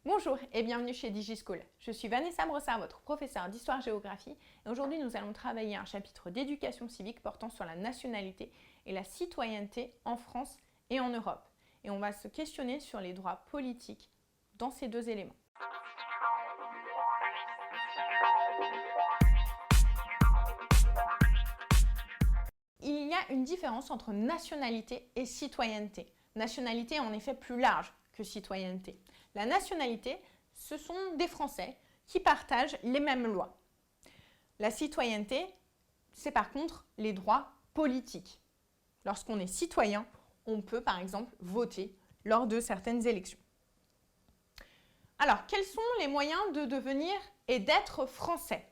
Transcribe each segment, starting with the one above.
Bonjour et bienvenue chez DigiSchool. Je suis Vanessa Brossard, votre professeure d'histoire-géographie. Et aujourd'hui, nous allons travailler un chapitre d'éducation civique portant sur la nationalité et la citoyenneté en France et en Europe. Et on va se questionner sur les droits politiques dans ces deux éléments. Il y a une différence entre nationalité et citoyenneté. Nationalité est en effet plus large que citoyenneté. La nationalité, ce sont des Français qui partagent les mêmes lois. La citoyenneté, c'est par contre les droits politiques. Lorsqu'on est citoyen, on peut par exemple voter lors de certaines élections. Alors, quels sont les moyens de devenir et d'être français?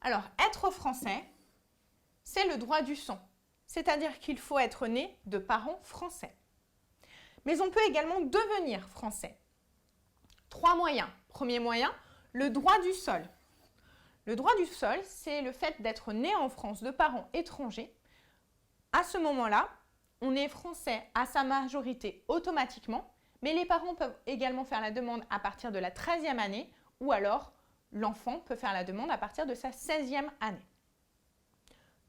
Alors, être français, c'est le droit du sang, c'est-à-dire qu'il faut être né de parents français. Mais on peut également devenir français. 3 moyens. Premier moyen, le droit du sol. Le droit du sol, c'est le fait d'être né en France de parents étrangers. À ce moment-là, on est français à sa majorité automatiquement, mais les parents peuvent également faire la demande à partir de la 13e année ou alors l'enfant peut faire la demande à partir de sa 16e année.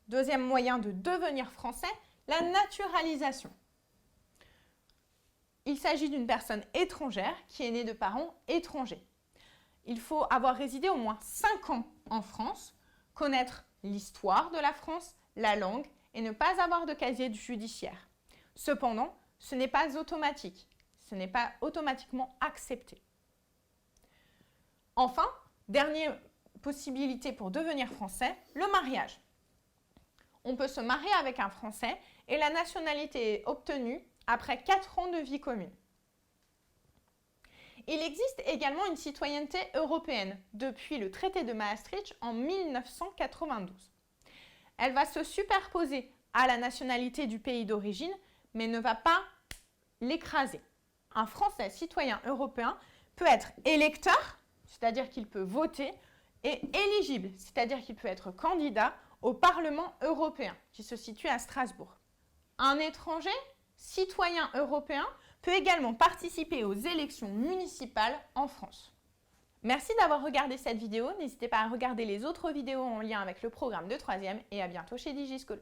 Deuxième moyen de devenir français, la naturalisation. Il s'agit d'une personne étrangère qui est née de parents étrangers. Il faut avoir résidé au moins 5 ans en France, connaître l'histoire de la France, la langue et ne pas avoir de casier judiciaire. Cependant, ce n'est pas automatique. Ce n'est pas automatiquement accepté. Enfin, dernière possibilité pour devenir français, le mariage. On peut se marier avec un Français et la nationalité est obtenue après 4 ans de vie commune. Il existe également une citoyenneté européenne depuis le traité de Maastricht en 1992. Elle va se superposer à la nationalité du pays d'origine, mais ne va pas l'écraser. Un Français citoyen européen peut être électeur, c'est-à-dire qu'il peut voter, et éligible, c'est-à-dire qu'il peut être candidat au Parlement européen, qui se situe à Strasbourg. Un étranger, citoyen européen, peut également participer aux élections municipales en France. Merci d'avoir regardé cette vidéo. N'hésitez pas à regarder les autres vidéos en lien avec le programme de 3e et à bientôt chez DigiSchool.